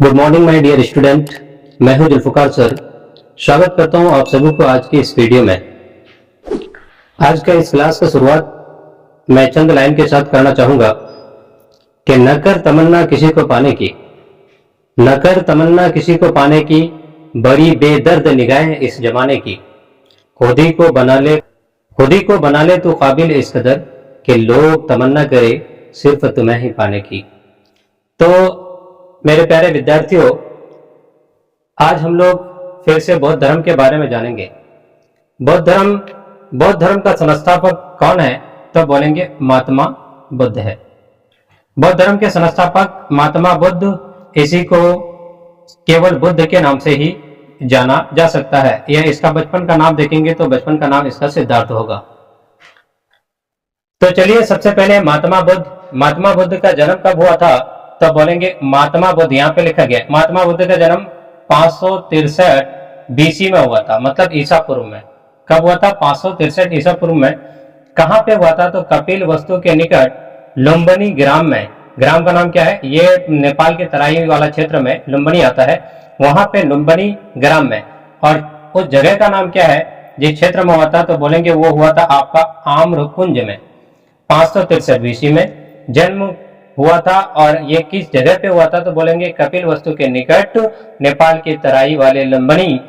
Good morning my dear student. मैं हूं Zulfikar sir. स्वागत करता हूं आप सभी को आज की इस वीडियो में। आज का इस क्लास का शुरुआत मैं चंद लाइन के साथ करना चाहूंगा कि न कर तमन्ना किसी को पाने की, न कर तमन्ना किसी को पाने की, बड़ी बेदर्द निगाहें इस जमाने की। खुद ही को बना ले तू काबिल इस कदर कि लोग तमन्ना करे सिर्फ तुम्हें ही पाने की। तो मेरे प्यारे विद्यार्थियों, आज हम लोग फिर से बौद्ध धर्म के बारे में जानेंगे। बौद्ध धर्म का संस्थापक कौन है? तो बोलेंगे महात्मा बुद्ध है। बौद्ध धर्म के संस्थापक महात्मा बुद्ध, इसी को केवल बुद्ध के नाम से ही जाना जा सकता है। यह इसका बचपन का नाम देखेंगे तो बचपन का नाम इसका सिद्धार्थ होगा। तो चलिए सबसे पहले महात्मा बुद्ध का जन्म कब हुआ था? तो बोलेंगे महात्मा बुद्ध, यहाँ पे लिखा गया महात्मा बुद्ध का जन्म 563 बीसी में हुआ था, मतलब ईसा पूर्व में। कब हुआ था? 563 ईसा पूर्व में। कहाँ पे हुआ था? तो कपिल वस्तु के निकट लुम्बिनी ग्राम में। ग्राम का नाम क्या है? ये नेपाल के तराई वाला क्षेत्र में लुम्बिनी आता है, वहां पे लुम्बिनी ग्राम में। और उस जगह का नाम क्या है जिस क्षेत्र में हुआ था? तो बोलेंगे वो हुआ था आपका आम्रकुंज में। 563 बीसी में जन्म हुआ था। और ये किस जगह पे हुआ था? तो बोलेंगे कपिल वस्तु के निकट नेपाल की तराई वाले लुम्बिनी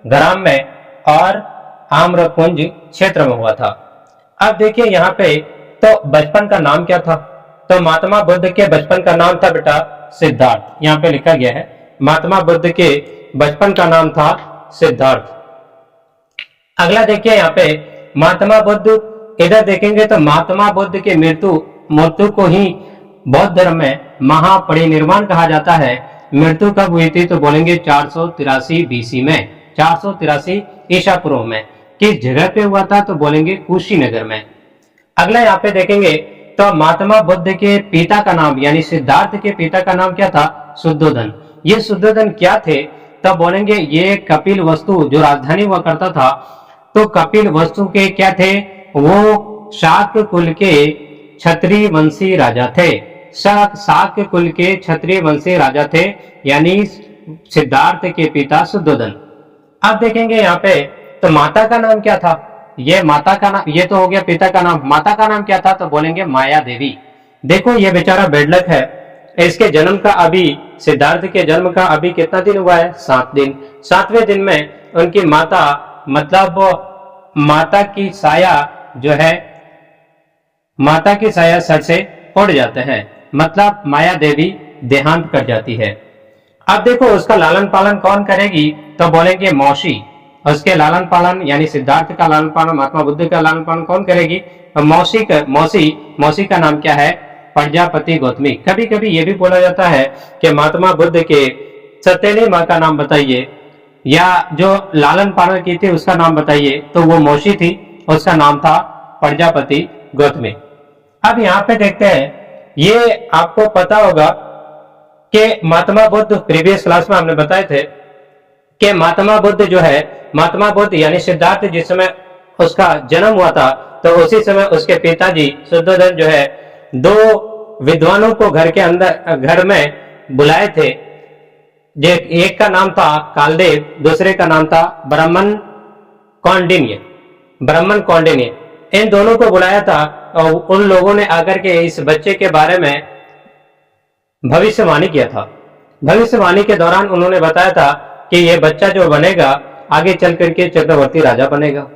ग्राम में और आम्रकुंज क्षेत्र में हुआ था। अब देखिए यहाँ पे तो बचपन का नाम क्या था? तो महात्मा बुद्ध के बचपन का नाम था बेटा सिद्धार्थ। यहाँ पे लिखा गया है महात्मा बुद्ध के बचपन का नाम था सिद्धार्थ। अगला देखिए यहाँ पे महात्मा बुद्ध, इधर देखेंगे तो महात्मा बुद्ध के मृत्यु को ही बौद्ध धर्म में महापरिनिर्वाण कहा जाता है। मृत्यु कब हुई थी? तो बोलेंगे 483 बीसी में, 483 ईसा पूर्व में। किस जगह पे हुआ था? तो बोलेंगे कुशीनगर में। अगला यहाँ पे देखेंगे तो महात्मा बुद्ध के पिता का नाम यानी सिद्धार्थ के पिता का नाम क्या था? शुद्धोधन। ये शुद्धोधन क्या थे? तो बोलेंगे ये कपिल वस्तु जो राजधानी हुआ करता था, तो कपिल वस्तु के क्या थे? वो शाक्य कुल के क्षत्रिय वंशी राजा थे। शाक्य कुल के क्षत्रिय वंशी राजा थे, यानी सिद्धार्थ के पिता शुद्धोधन। अब देखेंगे यहाँ पे तो माता का नाम क्या था? ये माता का नाम, ये तो हो गया पिता का नाम। माता का नाम क्या था? तो बोलेंगे माया देवी। देखो ये बेचारा बेडलक है, इसके जन्म का अभी, सिद्धार्थ के जन्म का अभी कितना दिन हुआ है? 7 दिन। 7वें दिन में उनकी माता, मतलब माता की साया जो है, माता की साया सर से उड़ जाते हैं, मतलब माया देवी देहांत कर जाती है। अब देखो उसका लालन पालन कौन करेगी? तो बोलेंगे मौसी। उसके लालन पालन यानी सिद्धार्थ का लालन पालन, महात्मा बुद्ध का लालन पालन कौन करेगी? मौसी का नाम क्या है? प्रजापति गौतमी। कभी कभी ये भी बोला जाता है कि महात्मा बुद्ध के सौतेली माँ का नाम बताइए, या जो लालन पालन की थी उसका नाम बताइए, तो वो मौसी थी, उसका नाम था प्रजापति गौतमी। अब यहाँ पे देखते हैं, ये आपको पता होगा कि महात्मा बुद्ध, प्रीवियस क्लास में हमने बताए थे कि महात्मा बुद्ध जो है, महात्मा बुद्ध यानी सिद्धार्थ जिस समय उसका जन्म हुआ था, तो उसी समय उसके पिताजी शुद्धोधन जो है 2 विद्वानों को घर में बुलाए थे। एक का नाम था कालदेव, दूसरे का नाम था ब्राह्मण कौंडिन्य। इन दोनों को बुलाया था और उन लोगों ने आकर के इस बच्चे के बारे में भविष्यवाणी किया था। भविष्यवाणी के दौरान उन्होंने बताया था कि ये बच्चा जो बनेगा आगे चल करके चक्रवर्ती राजा बनेगा।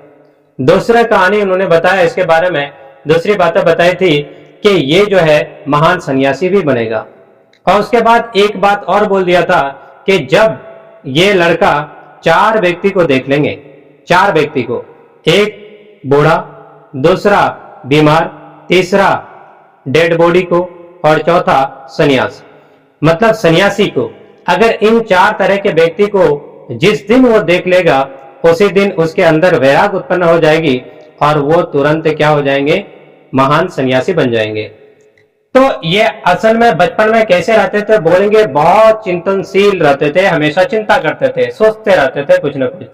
दूसरा कहानी उन्होंने बताया इसके बारे में, दूसरी बातें बताई थी कि ये जो है महान सन्यासी भी बनेगा। और उसके बाद एक बात और बोल दिया था कि जब ये लड़का 4 व्यक्ति को देख लेंगे, 4 व्यक्ति को, एक बूढ़ा, दूसरा बीमार, तीसरा डेड बॉडी को और चौथा सन्यास, मतलब सन्यासी को, अगर इन 4 तरह के व्यक्ति को जिस दिन वो देख लेगा उसी दिन उसके अंदर वैराग उत्पन्न हो जाएगी और वो तुरंत क्या हो जाएंगे? महान सन्यासी बन जाएंगे। तो ये असल में बचपन में कैसे रहते थे? बोलेंगे बहुत चिंतनशील रहते थे, हमेशा चिंता करते थे, सोचते रहते थे कुछ न कुछ।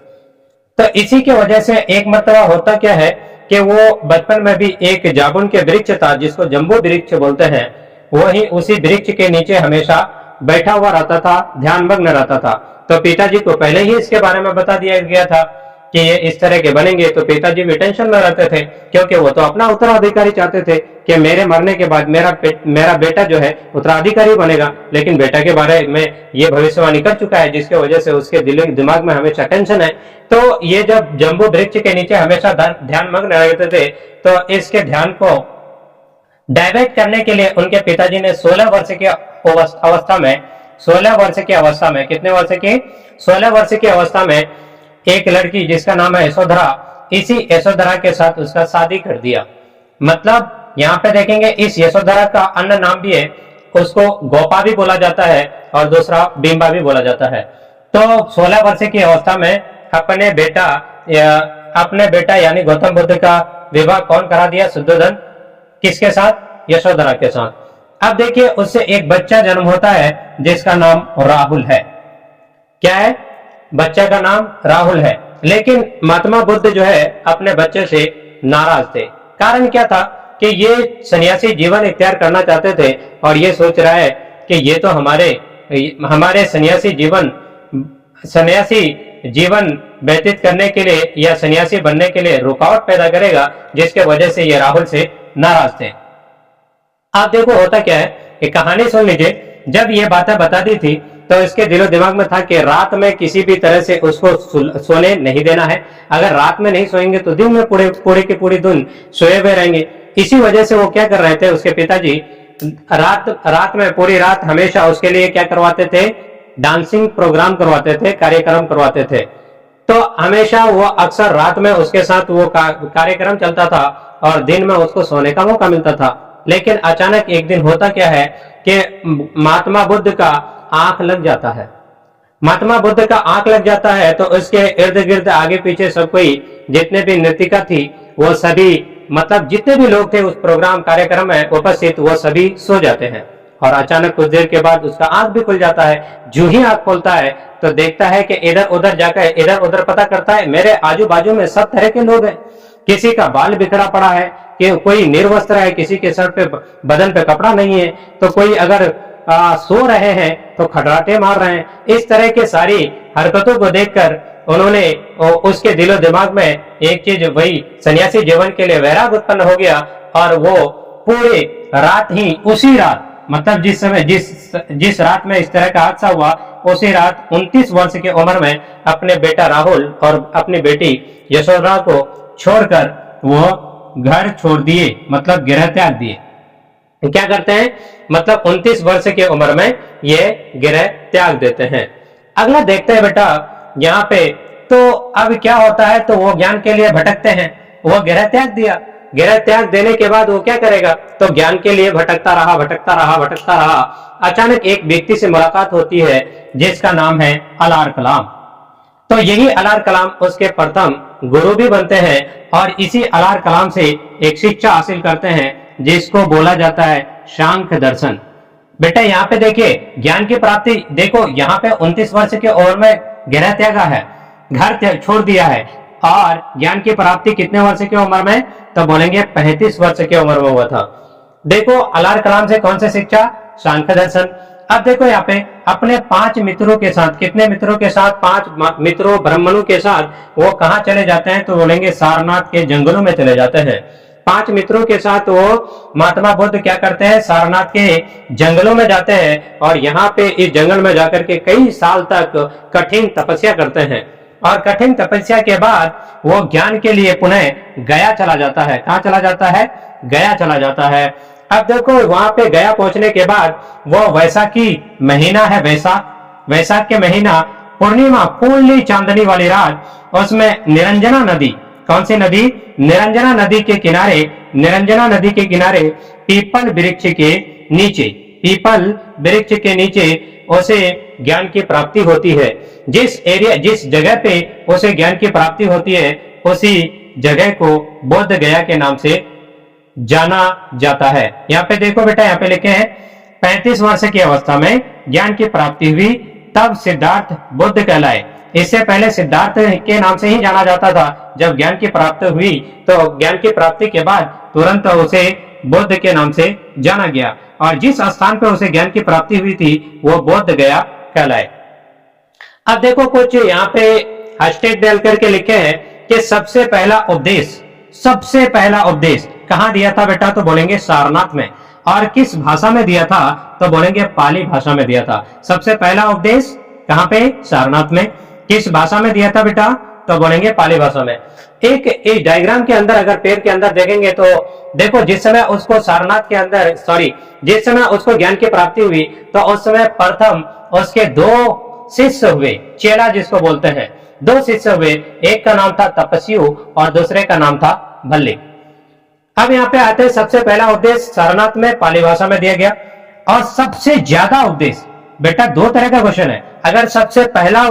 तो इसी की वजह से एक मरतबा होता क्या है कि वो बचपन में भी एक जामुन के वृक्ष था जिसको जम्बू वृक्ष बोलते हैं, वही उसी वृक्ष के नीचे हमेशा बैठा हुआ रहता था, ध्यान मग्न रहता था। तो पिताजी को पहले ही इसके बारे में बता दिया गया था कि ये इस तरह के बनेंगे, तो पिताजी भी टेंशन में रहते थे, क्योंकि वो तो अपना उत्तराधिकारी चाहते थे कि मेरे मरने के बाद मेरा बेटा जो है उत्तराधिकारी बनेगा। लेकिन बेटा के बारे में ये भविष्यवाणी कर चुका है, जिसकी वजह से उसके दिमाग में हमेशा टेंशन है। तो ये जब जम्बू वृक्ष के नीचे हमेशा ध्यान मग्न रहते थे, तो इसके ध्यान को डाइवर्ट करने के लिए उनके पिताजी ने 16 वर्ष की अवस्था में 16 वर्ष की अवस्था में कितने वर्ष की 16 वर्ष की अवस्था में एक लड़की जिसका नाम है यशोधरा, इसी यशोधरा के साथ उसका शादी कर दिया। मतलब यहाँ पे देखेंगे इस यशोधरा का अन्य नाम भी है, उसको गोपा भी बोला जाता है और दूसरा बिंबा भी बोला जाता है। तो 16 वर्ष की अवस्था में अपने बेटा यानी गौतम बुद्ध का विवाह कौन करा दिया? शुद्धोधन किसके साथ? यशोधरा के साथ। अब देखिए उससे एक बच्चा जन्म होता है जिसका नाम राहुल है। क्या है? बच्चे का नाम राहुल है। लेकिन महात्मा बुद्ध जो है अपने बच्चे से नाराज थे। कारण क्या था कि ये सन्यासी जीवन इख्तियार करना चाहते थे और ये सोच रहा है कि ये तो हमारे सन्यासी जीवन व्यतीत करने के लिए या सन्यासी बनने के लिए रुकावट पैदा करेगा, जिसके वजह से ये राहुल से नाराज थे। आप देखो होता क्या है, एक कहानी सुन लीजिए। जब ये बातें बता दी थी तो इसके दिलो दिमाग में था कि रात में किसी भी तरह से उसको सोने नहीं देना है। अगर रात में नहीं सोएंगे तो दिन में पूरे की पूरी दिन सोए हुए रहेंगे। इसी वजह से वो क्या कर रहे थे, उसके पिताजी रात में पूरी रात हमेशा उसके लिए क्या करवाते थे? डांसिंग प्रोग्राम करवाते थे, कार्यक्रम करवाते थे। तो हमेशा वो अक्सर रात में उसके साथ वो कार्यक्रम चलता था और दिन में उसको सोने का मौका मिलता था। लेकिन अचानक एक दिन होता क्या है कि महात्मा बुद्ध का आंख लग जाता है। महात्मा बुद्ध का आंख लग जाता है तो उसके इर्द गिर्द आगे पीछे सब कोई, जितने भी नृतिका थी वो सभी, मतलब जितने भी लोग थे उस प्रोग्राम कार्यक्रम में उपस्थित, वो सभी सो जाते हैं। और अचानक कुछ देर के बाद उसका आंख भी खुल जाता है। जो ही आंख खोलता है तो देखता है कि इधर उधर जाकर इधर उधर पता करता है, मेरे आजू बाजू में सब तरह के लोग हैं। किसी का बाल बिखरा पड़ा है, कि कोई निर्वस्त्र है, किसी के सर पे बदन पे कपड़ा नहीं है, तो कोई अगर सो रहे हैं तो खटराटे मार रहे हैं। इस तरह के सारी हरकतों को देखकर उन्होंने उसके दिलो दिमाग में एक चीज, वही सन्यासी जीवन के लिए वैराग उत्पन्न हो गया और वो पूरे रात ही, उसी रात, मतलब जिस रात में इस तरह का हादसा हुआ, उसी रात 29 वर्ष की उम्र में अपने बेटा राहुल और अपनी बेटी यशोधरा को छोड़कर वो घर छोड़ दिए, मतलब गृह त्याग दिए। क्या करते हैं, मतलब 29 वर्ष की उम्र में ये गृह त्याग देते हैं। अगला देखते हैं बेटा यहाँ पे, तो अब क्या होता है, तो वो ज्ञान के लिए भटकते हैं। वो गृह त्याग दिया, गृह त्याग देने के बाद वो क्या करेगा, तो ज्ञान के लिए भटकता रहा। अचानक एक व्यक्ति से मुलाकात होती है जिसका नाम है अलार कलाम। तो यही अलार कलाम उसके प्रथम गुरु भी बनते हैं और इसी अलार कलाम से एक शिक्षा हासिल करते हैं जिसको बोला जाता है सांख्य दर्शन। बेटा यहाँ पे देखिए ज्ञान की प्राप्ति, देखो यहाँ पे 29 वर्ष की उम्र में गृह त्यागा है, घर छोड़ दिया है, और ज्ञान की प्राप्ति कितने वर्ष की उम्र में, तो बोलेंगे 35 वर्ष की उम्र में हुआ था। देखो अलार कलाम से कौन सी शिक्षा, सांख्य दर्शन। अब देखो यहाँ पे अपने 5 मित्रों के साथ, कितने मित्रों के साथ, 5 मित्रों ब्राह्मणों के साथ वो कहाँ चले जाते हैं, तो बोलेंगे सारनाथ के जंगलों में चले जाते हैं। 5 मित्रों के साथ वो महात्मा बुद्ध क्या करते हैं, सारनाथ के जंगलों में जाते हैं और यहाँ पे इस जंगल में जाकर के कई साल तक कठिन तपस्या करते हैं। और कठिन तपस्या के बाद वो ज्ञान के लिए पुनः गया चला जाता है। कहाँ चला जाता है, गया चला जाता है। अब देखो वहां पे गया पहुंचने के बाद वो वैसाखी महीना है, वैसाख के महीना, पूर्णिमा, पूर्णी चांदनी वाली रात, उसमें निरंजना नदी, कौन सी नदी, निरंजना नदी के किनारे पीपल वृक्ष के नीचे उसे ज्ञान की प्राप्ति होती है। जिस जगह पे उसे ज्ञान की प्राप्ति होती है उसी जगह को बोध गया के नाम से जाना जाता है। यहाँ पे देखो बेटा, यहाँ पे लिखे हैं 35 वर्ष की अवस्था में ज्ञान की प्राप्ति हुई, तब सिद्धार्थ बुद्ध कहलाए। इससे पहले सिद्धार्थ के नाम से ही जाना जाता था। जब ज्ञान की प्राप्ति हुई तो ज्ञान की प्राप्ति के बाद तुरंत उसे बुद्ध के नाम से जाना गया। और जिस स्थान पे उसे ज्ञान की प्राप्ति हुई थी वो बोध गया कहलाए। अब देखो कुछ यहाँ पे हैशटैग डाल करके लिखे हैं कि सबसे पहला उपदेश कहाँ दिया था बेटा, तो बोलेंगे सारनाथ में। और किस भाषा में दिया था, तो बोलेंगे पाली भाषा में दिया था। सबसे पहला उपदेश कहाँ पे, सारनाथ में। किस भाषा में दिया था बेटा, तो बोलेंगे पाली भाषा में। एक इस डायग्राम के अंदर अगर पेड़ के अंदर देखेंगे तो देखो जिस समय उसको सारनाथ के अंदर जिस समय उसको ज्ञान की प्राप्ति हुई तो उस समय प्रथम उसके दो शिष्य हुए, चेला जिसको बोलते हैं, दो शिष्य हुए। एक का नाम था तपस्यु और दूसरे का नाम था भल्ली। अब यहाँ पे आते हैं, सबसे पहला उपदेश सारनाथ में पाली भाषा में दिया गया। और सबसे ज्यादा उपदेश, बेटा दो तरह का क्वेश्चन है। अगर सबसे पहला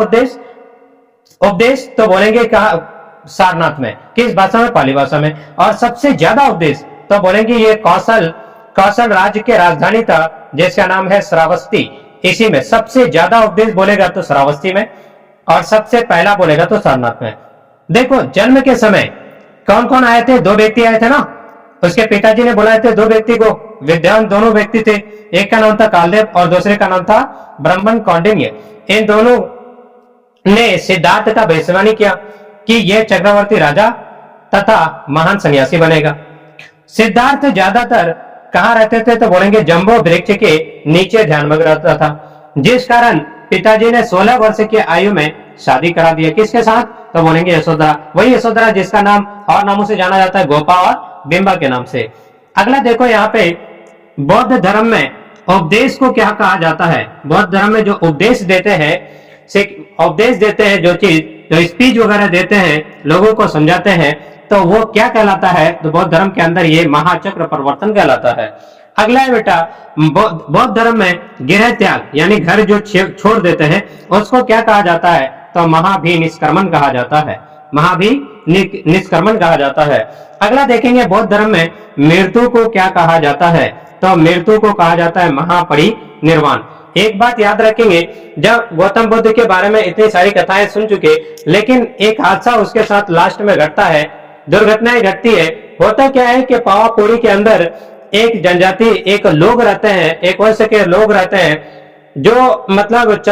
उपदेश तो बोलेंगे कहा सारनाथ में, किस भाषा में, पाली भाषा में। और सबसे ज्यादा उपदेश तो बोलेंगे ये कौशल राज्य के राजधानी था जिसका नाम है श्रावस्ती, इसी में सबसे ज्यादा उपदेश बोलेगा तो श्रावस्ती में, और सबसे पहला बोलेगा तो सारनाथ में। देखो जन्म के समय कौन कौन आए थे, दो व्यक्ति आए थे ना, उसके पिताजी ने बुलाए थे दो व्यक्ति को, विद्वान दोनों व्यक्ति थे। एक का नाम था कालदेव और दूसरे का नाम था ब्राह्मण कौंडिन्य। इन दोनों ने सिद्धार्थ का भविष्यवाणी किया कि यह चक्रवर्ती राजा तथा महान सन्यासी बनेगा। सिद्धार्थ ज्यादातर कहां रहते थे, तो बोलेंगे जंबो वृक्ष के नीचे ध्यानमग्न रहता था, जिस कारण पिताजी ने 16 वर्ष की आयु में शादी करा दिया। किसके साथ, तो बोलेंगे यशोधरा, वही यशोधरा जिसका नाम और नामों से जाना जाता है, गोपा और बिंबा के नाम से। अगला देखो यहाँ पे बौद्ध धर्म में उपदेश को क्या कहा जाता है। बौद्ध धर्म में जो उपदेश देते हैं जो चीज, जो स्पीच वगैरह देते हैं, लोगों को समझाते हैं, तो वो क्या कहलाता है, तो बौद्ध धर्म के अंदर ये महाचक्र प्रवर्तन कहलाता है। अगला है बेटा, बौद्ध धर्म में गृह त्याग यानी घर जो छोड़ देते हैं उसको क्या कहा जाता है, तो महाभिनिष्क्रमण कहा जाता है, महाभिनिष्क्रमण कहा जाता है। अगला देखेंगे बौद्ध धर्म में मृत्यु को क्या कहा जाता है, तो मृत्यु को कहा जाता है महापरिनिर्वाण। एक बात याद रखेंगे, जब गौतम बुद्ध के बारे में इतनी सारी कथाएं सुन चुके, लेकिन एक हादसा उसके साथ लास्ट में घटता है, दुर्घटनाएं घटती है। होता क्या है कि पावापुरी के अंदर एक जनजाति, एक लोग रहते हैं, एक वंश के लोग रहते हैं, जो मतलब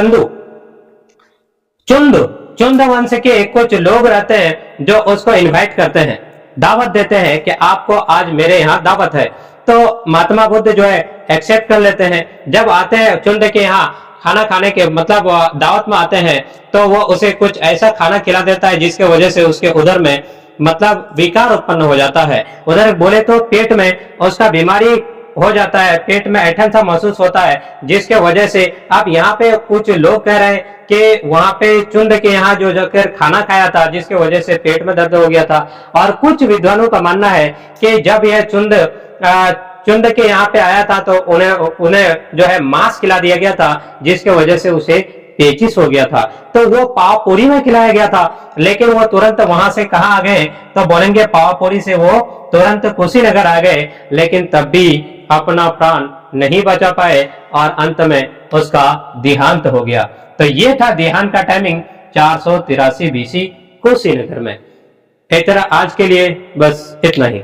चुंद वंश के कुछ लोग रहते हैं जो उसको इनवाइट करते हैं, दावत देते हैं कि आपको आज मेरे यहाँ दावत है। तो महात्मा बुद्ध जो है एक्सेप्ट कर लेते हैं। जब आते हैं चुंद के यहाँ खाना खाने के मतलब दावत में आते हैं, तो वो उसे कुछ ऐसा खाना खिला देता है जिसके वजह से उसके उधर में मतलब विकार उत्पन्न हो जाता है। उधर बोले तो पेट में उसका बीमारी हो जाता है, पेट में ऐंठन सा महसूस होता है, जिसके वजह से अब यहाँ पे कुछ लोग कह रहे हैं कि वहां पे चुंद के यहाँ जो जाकर खाना खाया था जिसके वजह से पेट में दर्द हो गया था। और कुछ विद्वानों का मानना है कि जब यह चुंद के यहाँ पे आया था तो उन्हें जो है मांस खिला दिया गया था, जिसके वजह से उसे पेचिस हो गया था। तो वो पावापुरी में खिलाया गया था, लेकिन वो तुरंत वहां से कहाँ आ गए, तो बोलेंगे पावापुरी से वो तुरंत कुशीनगर आ गए, लेकिन तब भी अपना प्राण नहीं बचा पाए और अंत में उसका देहांत हो गया। तो ये था देहांत का टाइमिंग 483 BC कुशीनगर में। इस तरह आज के लिए बस इतना ही।